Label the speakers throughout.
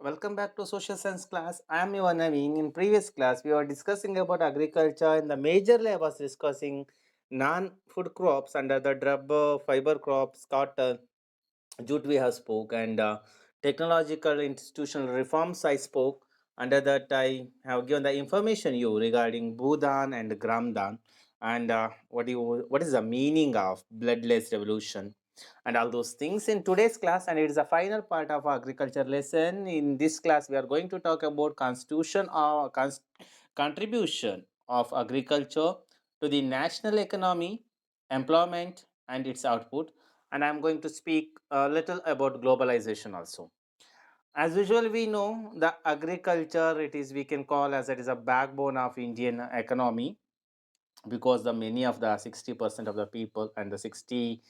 Speaker 1: Welcome back to social science class. I am your Naveen. In previous class, we were discussing about agriculture, and the majorly I was discussing non-food crops under the rubber, fiber crops, cotton, jute we have spoke, and technological institutional reforms I spoke. Under that, I have given the information you regarding Bhudan and Gramdan, and what is the meaning of bloodless revolution and all those things in today's class. And it is the final part of our agriculture lesson. In this class, we are going to talk about constitution or contribution of agriculture to the national economy, employment, and its output. And I'm going to speak a little about globalization also. As usual, we know the agriculture, it is we can call as it is a backbone of Indian economy, because the many of the 60% of the people and the 60%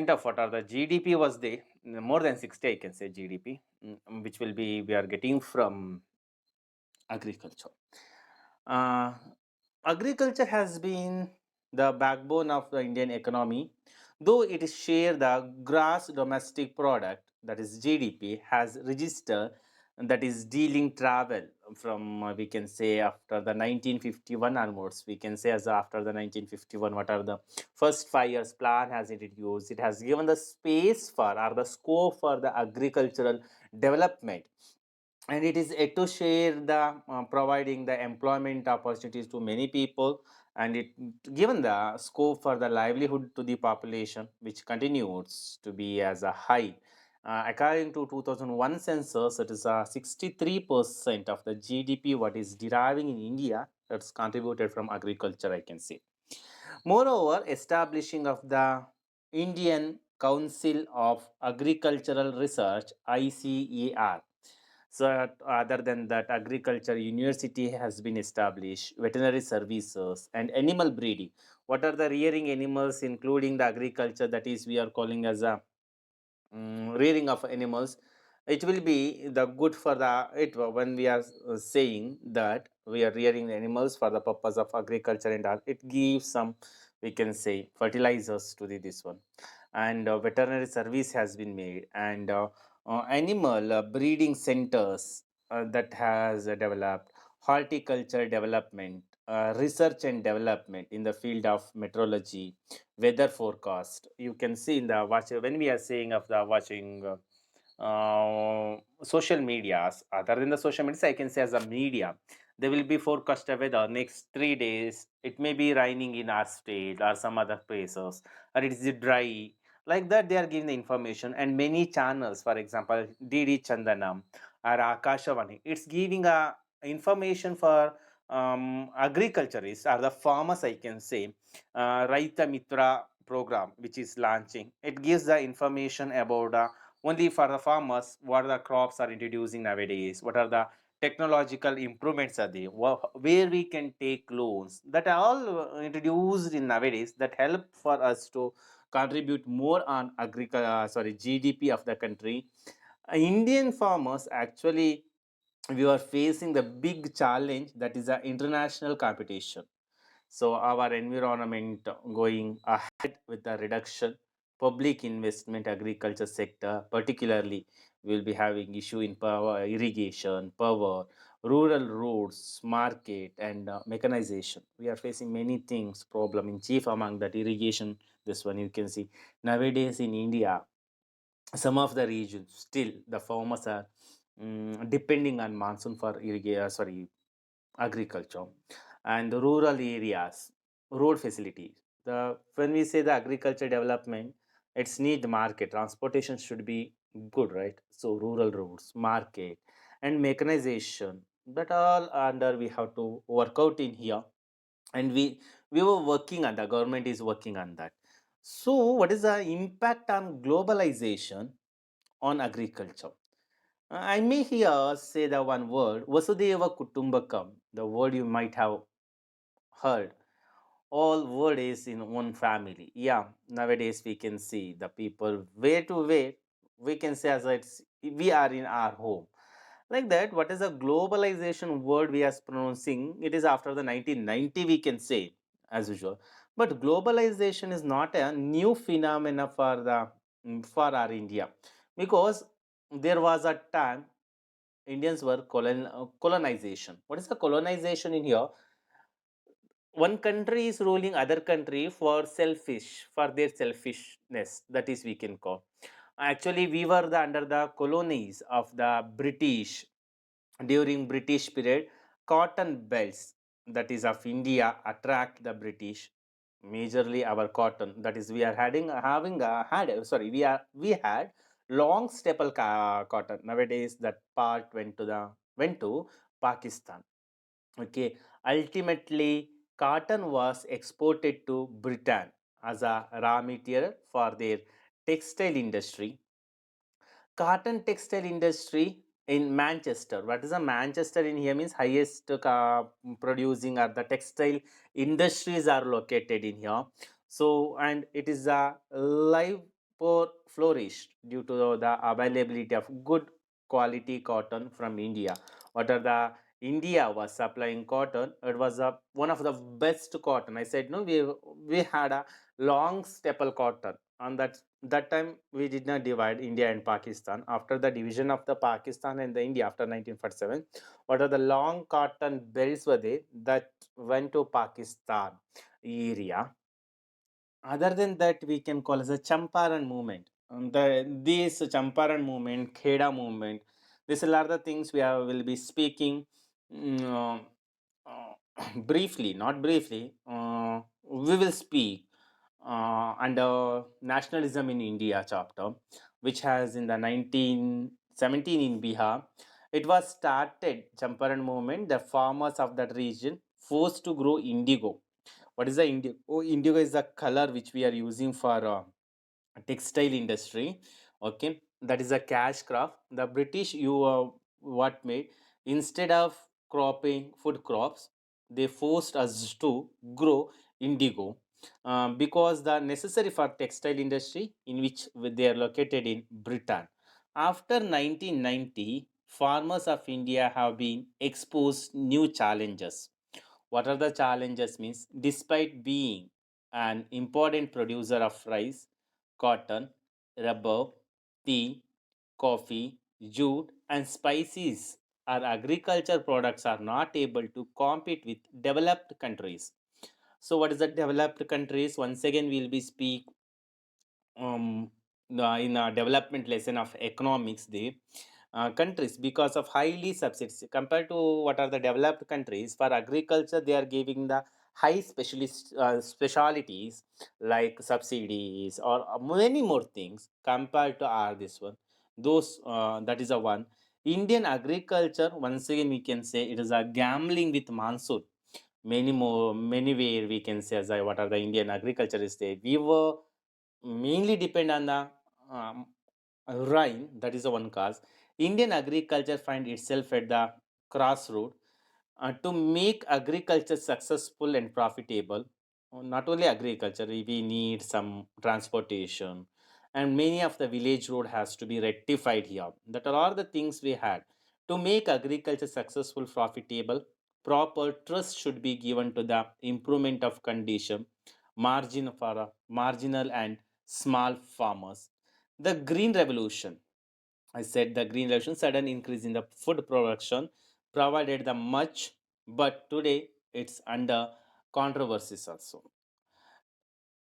Speaker 1: of what are the GDP was there, more than 60 I can say GDP, which will be we are getting from agriculture. Uh, Agriculture has been the backbone of the Indian economy, though it is share the gross domestic product, that is GDP, has registered, that is dealing travel from we can say after the 1951 onwards. We can say as after the 1951, what are the first 5 years plan has introduced. It has given the space for or the scope for the agricultural development, and it is yet to share the providing the employment opportunities to many people, and it given the scope for the livelihood to the population, which continues to be as a high. According to 2001 census, it is 63% of the GDP what is deriving in India, that's contributed from agriculture, I can say. Moreover, establishing of the Indian Council of Agricultural Research, ICAR. So, other than that, agriculture university has been established, veterinary services, and animal breeding. What are the rearing animals, including the agriculture, that is we are calling as a rearing of animals. It will be the good for the it when we are saying that we are rearing the animals for the purpose of agriculture and all. It gives some, we can say, fertilizers to the this one, and veterinary service has been made, and animal breeding centers that has developed, horticulture development, research and development in the field of meteorology, weather forecast. You can see in the watch when we are saying of the watching social medias. Other than the social medias, I can say as a media, they will be forecast weather next 3 days. It may be raining in our state or some other places, or it is dry. Like that, they are giving the information, and many channels, for example, DD Chandanam or Akashavani, it's giving a information for agriculturists or the farmers, I can say. Raita Mitra program, which is launching. It gives the information about only for the farmers what the crops are introducing nowadays, what are the technological improvements are there, where we can take loans, that are all introduced in nowadays, that help for us to contribute more on GDP of the country. Indian farmers actually, we are facing the big challenge, that is the international competition. So our environment going ahead with the reduction, public investment, agriculture sector, particularly will be having issue in power, irrigation, power, rural roads, market, and mechanization. We are facing many things problem in chief among that irrigation. This one you can see nowadays in India, some of the regions still the farmers are depending on monsoon for irrigation. Agriculture, and the rural areas, road facilities. The when we say the agriculture development, it's need market transportation should be good, right? So rural roads, market, and mechanization, that all under we have to work out in here, and we were working on, the government is working on that. So what is the impact on globalization on agriculture? I may here say the one word, Vasudeva Kutumbakam, the word you might have heard. All word is in one family. Yeah, nowadays we can see the people way to way. We can say as it's we are in our home. Like that, what is a globalization word we are pronouncing? It is after the 1990, we can say, as usual. But globalization is not a new phenomena for the for our India, because there was a time Indians were colonization. What is the colonization in here? One country is ruling other country for selfish, for their selfishness. That is we can call. Actually, we were the under the colonies of the British during British period. Cotton belts, that is of India, attract the British. Majorly our cotton. That is we are having had sorry we had long staple cotton. Nowadays that part went to Pakistan. Okay, ultimately, cotton was exported to Britain as a raw material for their textile industry. Cotton textile industry in Manchester. What is a Manchester in here means highest producing or the textile industries are located in here. So and it is a live for flourished due to the availability of good quality cotton from India. What are the India was supplying cotton. It was one of the best cotton. I said no. We had a long staple cotton on that time. We did not divide India and Pakistan. After the division of the Pakistan and the India after 1947, what are the long cotton belts were there that went to Pakistan area. Other than that, we can call as a Champaran movement. This Champaran movement, Kheda movement, these are the things will be speaking briefly, not briefly. We will speak under nationalism in India chapter, which has in the 1917 in Bihar. It was started Champaran movement. The farmers of that region forced to grow indigo. What is the indigo? Oh, indigo is the color which we are using for textile industry. Okay, that is a cash crop. The British you what made, instead of cropping food crops, they forced us to grow indigo, because the necessary for textile industry in which they are located in Britain. After 1990, farmers of India have been exposed new challenges. What are the challenges means? Despite being an important producer of rice, cotton, rubber, tea, coffee, jute, and spices, our agriculture products are not able to compete with developed countries. So, what is the developed countries? Once again, we'll be speak in a development lesson of economics. The countries, because of highly subsidies compared to what are the developed countries for agriculture, they are giving the high specialist specialities like subsidies or many more things compared to our this one. Those that is a one. Indian agriculture, once again we can say it is a gambling with monsoon. Many more, many way we can say as I, what are the Indian agriculture is there. We were mainly depend on the um, rain. That is the one cause. Indian agriculture find itself at the crossroad. To make agriculture successful and profitable, not only agriculture, we need some transportation, and many of the village road has to be rectified here. That are all the things we had. To make agriculture successful, profitable, proper trust should be given to the improvement of condition, margin for marginal and small farmers. The green revolution, I said the green revolution, sudden increase in the food production provided the much, but today it's under controversies also.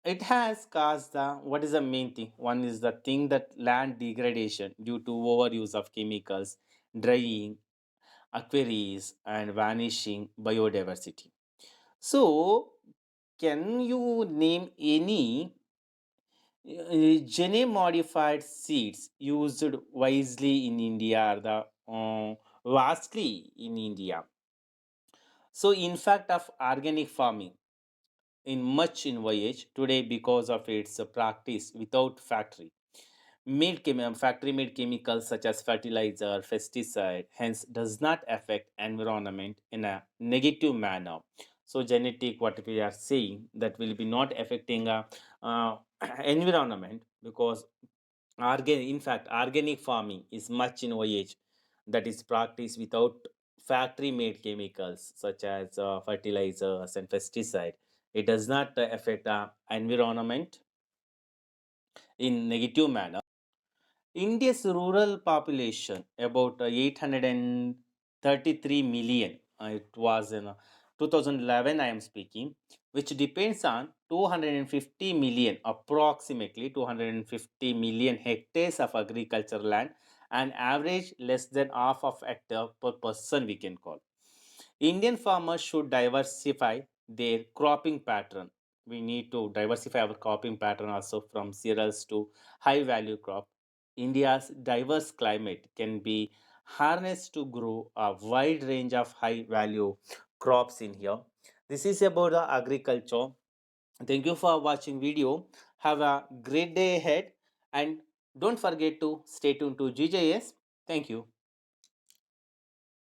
Speaker 1: It has caused the, what is the main thing? One is the thing that land degradation due to overuse of chemicals, drying, aquaries, and vanishing biodiversity. So, can you name any gene modified seeds used wisely in India or the vastly in India? So, in fact, of organic farming in much in voyage today because of its practice without factory made chemicals such as fertilizer, pesticide, hence does not affect environment in a negative manner. So genetic, what we are saying, that will be not affecting uh, environment, because in fact organic farming is much in voyage. that is practiced without factory made chemicals such as fertilizers and pesticide. It does not affect the environment in negative manner. India's rural population, about 833 million, it was in 2011, I am speaking, which depends on 250 million, approximately 250 million hectares of agricultural land, and average less than half of hectare per person, we can call. Indian farmers should diversify their cropping pattern. We need to diversify our cropping pattern also from cereals to high value crop. India's diverse climate can be harnessed to grow a wide range of high value crops in here. This is about the agriculture. Thank you for watching video. Have a great day ahead and don't forget to stay tuned to GJS. Thank you.